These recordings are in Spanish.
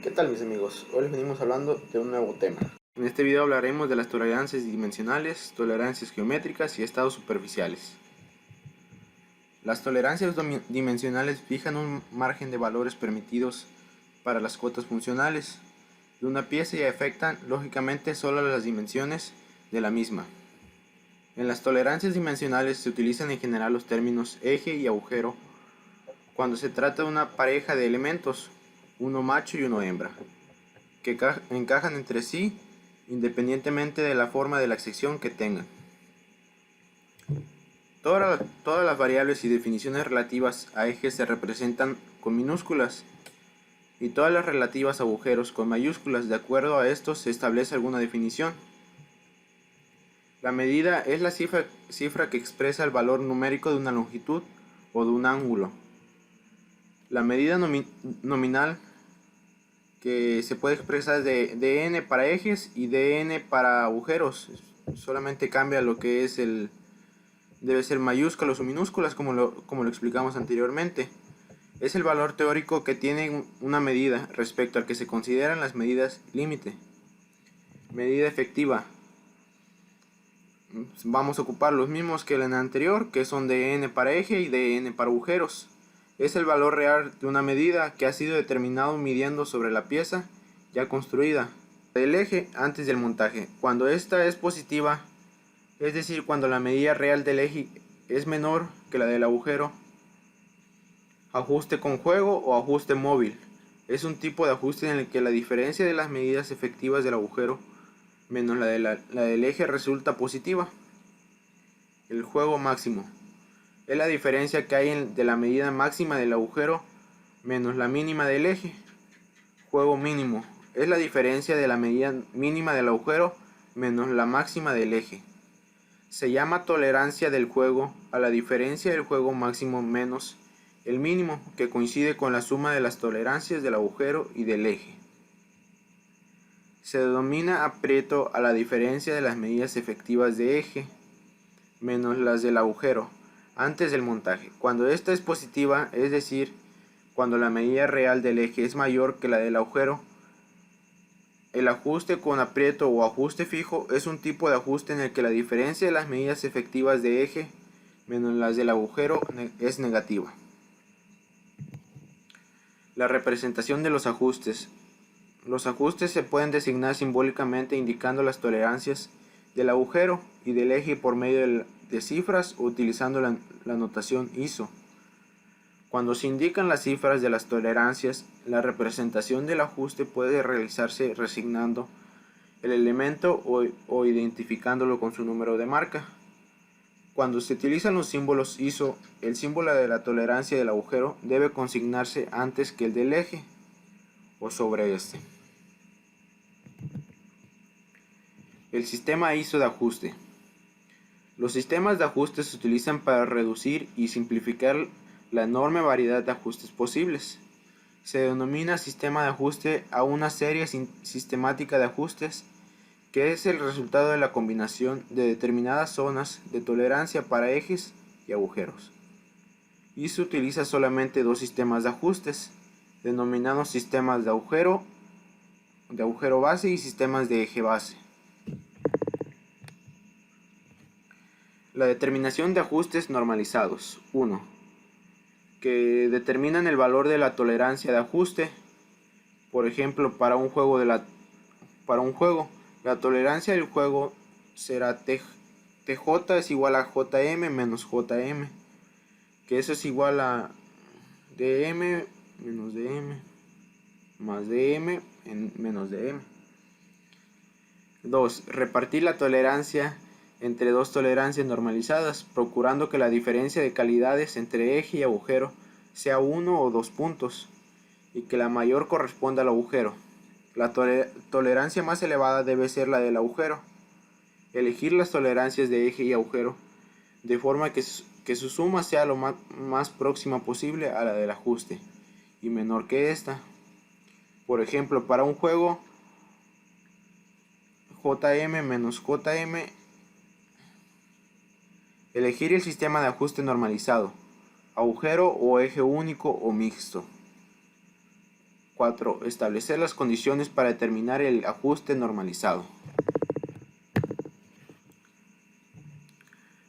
¿Qué tal mis amigos? Hoy les venimos hablando de un nuevo tema. En este video hablaremos de las tolerancias dimensionales, tolerancias geométricas y estados superficiales. Las tolerancias dimensionales fijan un margen de valores permitidos para las cuotas funcionales de una pieza y afectan lógicamente solo las dimensiones de la misma. En las tolerancias dimensionales se utilizan en general los términos eje y agujero cuando se trata de una pareja de elementos, uno macho y uno hembra, que encajan entre sí independientemente de la forma de la sección que tengan. Todas las variables y definiciones relativas a ejes se representan con minúsculas y todas las relativas a agujeros con mayúsculas. De acuerdo a esto se establece alguna definición. La medida es la cifra que expresa el valor numérico de una longitud o de un ángulo. La medida nominal que se puede expresar de dn para ejes y dn para agujeros. Solamente cambia lo que es debe ser mayúsculas o minúsculas como lo explicamos anteriormente. Es el valor teórico que tiene una medida respecto al que se consideran las medidas límite. Medida efectiva. Vamos a ocupar los mismos que en la anterior, que son dn para eje y dn para agujeros. Es el valor real de una medida que ha sido determinado midiendo sobre la pieza ya construida del eje antes del montaje. Cuando esta es positiva, es decir, cuando la medida real del eje es menor que la del agujero, ajuste con juego o ajuste móvil. Es un tipo de ajuste en el que la diferencia de las medidas efectivas del agujero menos la del eje resulta positiva. El juego máximo es la diferencia que hay de la medida máxima del agujero menos la mínima del eje. Juego mínimo es la diferencia de la medida mínima del agujero menos la máxima del eje. Se llama tolerancia del juego a la diferencia del juego máximo menos el mínimo, que coincide con la suma de las tolerancias del agujero y del eje. Se denomina aprieto a la diferencia de las medidas efectivas de eje menos las del agujero antes del montaje. Cuando esta es positiva, es decir, cuando la medida real del eje es mayor que la del agujero, el ajuste con aprieto o ajuste fijo es un tipo de ajuste en el que la diferencia de las medidas efectivas de eje menos las del agujero es negativa. La representación de los ajustes. Los ajustes se pueden designar simbólicamente indicando las tolerancias del agujero y del eje por medio de cifras o utilizando la notación ISO. Cuando se indican las cifras de las tolerancias, la representación del ajuste puede realizarse resignando el elemento o identificándolo con su número de marca. Cuando se utilizan los símbolos ISO, el símbolo de la tolerancia del agujero debe consignarse antes que el del eje o sobre este. El sistema ISO de ajuste. Los sistemas de ajuste se utilizan para reducir y simplificar la enorme variedad de ajustes posibles. Se denomina sistema de ajuste a una serie sistemática de ajustes que es el resultado de la combinación de determinadas zonas de tolerancia para ejes y agujeros. ISO utiliza solamente dos sistemas de ajustes, denominados sistemas de agujero base y sistemas de eje base. La determinación de ajustes normalizados. 1. Que determinan el valor de la tolerancia de ajuste. Por ejemplo, para un juego, la tolerancia del juego será TJ es igual a JM menos JM, que eso es igual a DM menos DM más DM menos DM. 2. Repartir la tolerancia entre dos tolerancias normalizadas, procurando que la diferencia de calidades entre eje y agujero sea 1 o 2 puntos, y que la mayor corresponda al agujero. La tolerancia más elevada debe ser la del agujero. Elegir las tolerancias de eje y agujero, de forma que su suma sea lo más próxima posible a la del ajuste, y menor que esta. Por ejemplo, para un juego, JM menos JM. Elegir el sistema de ajuste normalizado, agujero o eje único o mixto. 4. Establecer las condiciones para determinar el ajuste normalizado.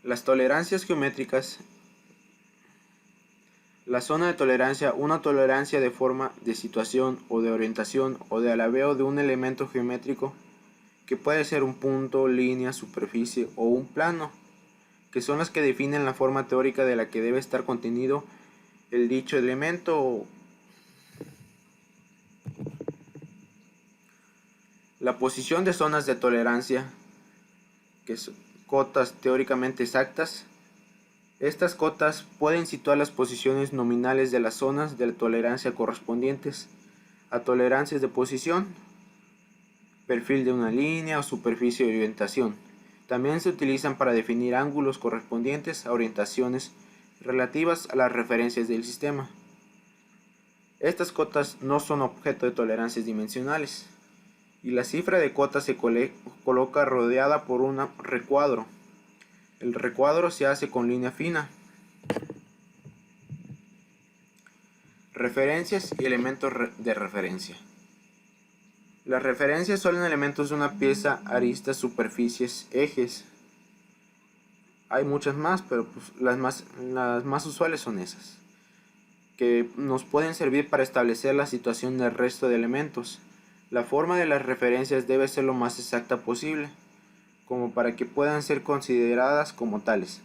Las tolerancias geométricas. La zona de tolerancia, una tolerancia de forma, de situación o de orientación o de alabeo de un elemento geométrico que puede ser un punto, línea, superficie o un plano, que son las que definen la forma teórica de la que debe estar contenido el dicho elemento. La posición de zonas de tolerancia, que son cotas teóricamente exactas. Estas cotas pueden situar las posiciones nominales de las zonas de tolerancia correspondientes a tolerancias de posición, perfil de una línea o superficie de orientación. También se utilizan para definir ángulos correspondientes a orientaciones relativas a las referencias del sistema. Estas cotas no son objeto de tolerancias dimensionales y la cifra de cotas se coloca rodeada por un recuadro. El recuadro se hace con línea fina. Referencias y elementos de referencia. Las referencias son elementos de una pieza, aristas, superficies, ejes. Hay muchas más, pero pues las más usuales son esas, que nos pueden servir para establecer la situación del resto de elementos. La forma de las referencias debe ser lo más exacta posible, como para que puedan ser consideradas como tales.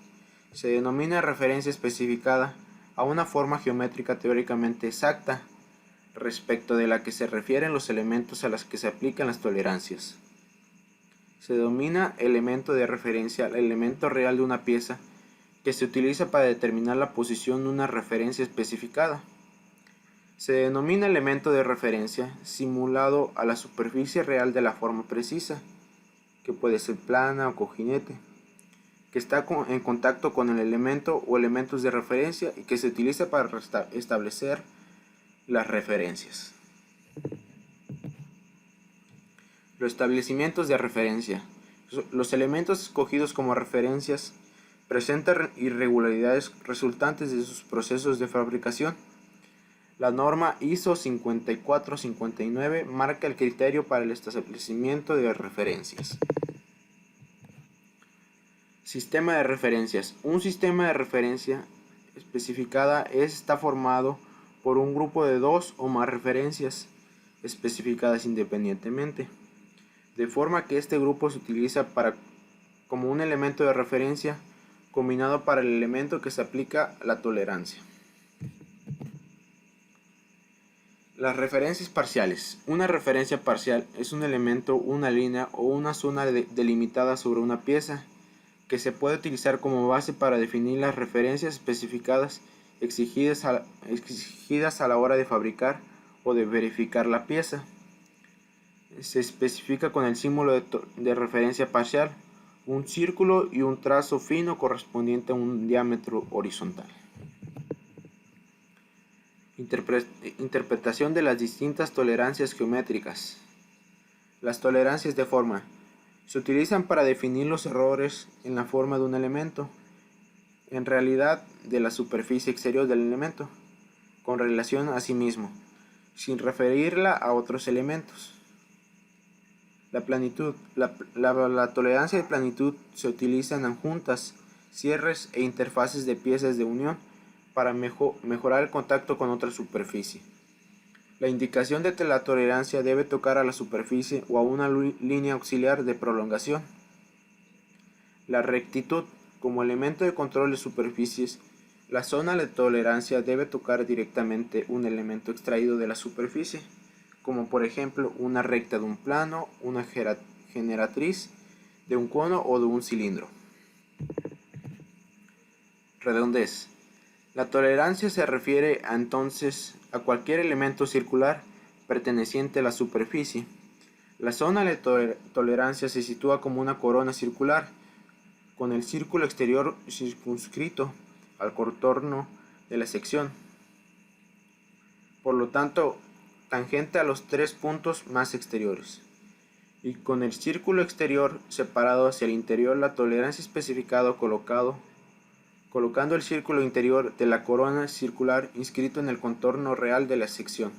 Se denomina referencia especificada a una forma geométrica teóricamente exacta, respecto de la que se refieren los elementos a los que se aplican las tolerancias. Se denomina elemento de referencia al elemento real de una pieza que se utiliza para determinar la posición de una referencia especificada. Se denomina elemento de referencia simulado a la superficie real de la forma precisa, que puede ser plana o cojinete, que está en contacto con el elemento o elementos de referencia y que se utiliza para establecer las referencias. Los establecimientos de referencia. Los elementos escogidos como referencias presentan irregularidades resultantes de sus procesos de fabricación. La norma ISO 5459 marca el criterio para el establecimiento de referencias. Sistema de referencias. Un sistema de referencia especificada está formado por un grupo de dos o más referencias especificadas independientemente, de forma que este grupo se utiliza como un elemento de referencia combinado para el elemento que se aplica a la tolerancia. Las referencias parciales. Una referencia parcial es un elemento, una línea o una zona delimitada sobre una pieza que se puede utilizar como base para definir las referencias especificadas exigidas a la hora de fabricar o de verificar la pieza. Se especifica con el símbolo de referencia parcial, un círculo y un trazo fino correspondiente a un diámetro horizontal. Interpretación de las distintas tolerancias geométricas. Las tolerancias de forma se utilizan para definir los errores en la forma de un elemento, en realidad de la superficie exterior del elemento, con relación a sí mismo, sin referirla a otros elementos. La planitud. La tolerancia de planitud se utiliza en adjuntas, cierres e interfaces de piezas de unión para mejorar el contacto con otra superficie. La indicación de la tolerancia debe tocar a la superficie o a una línea auxiliar de prolongación. La rectitud. Como elemento de control de superficies, la zona de tolerancia debe tocar directamente un elemento extraído de la superficie, como por ejemplo una recta de un plano, una generatriz de un cono o de un cilindro. Redondez. La tolerancia se refiere entonces a cualquier elemento circular perteneciente a la superficie. La zona de tolerancia se sitúa como una corona circular, con el círculo exterior circunscrito al contorno de la sección, por lo tanto tangente a los tres puntos más exteriores, y con el círculo exterior separado hacia el interior. La tolerancia especificada colocando el círculo interior de la corona circular inscrito en el contorno real de la sección.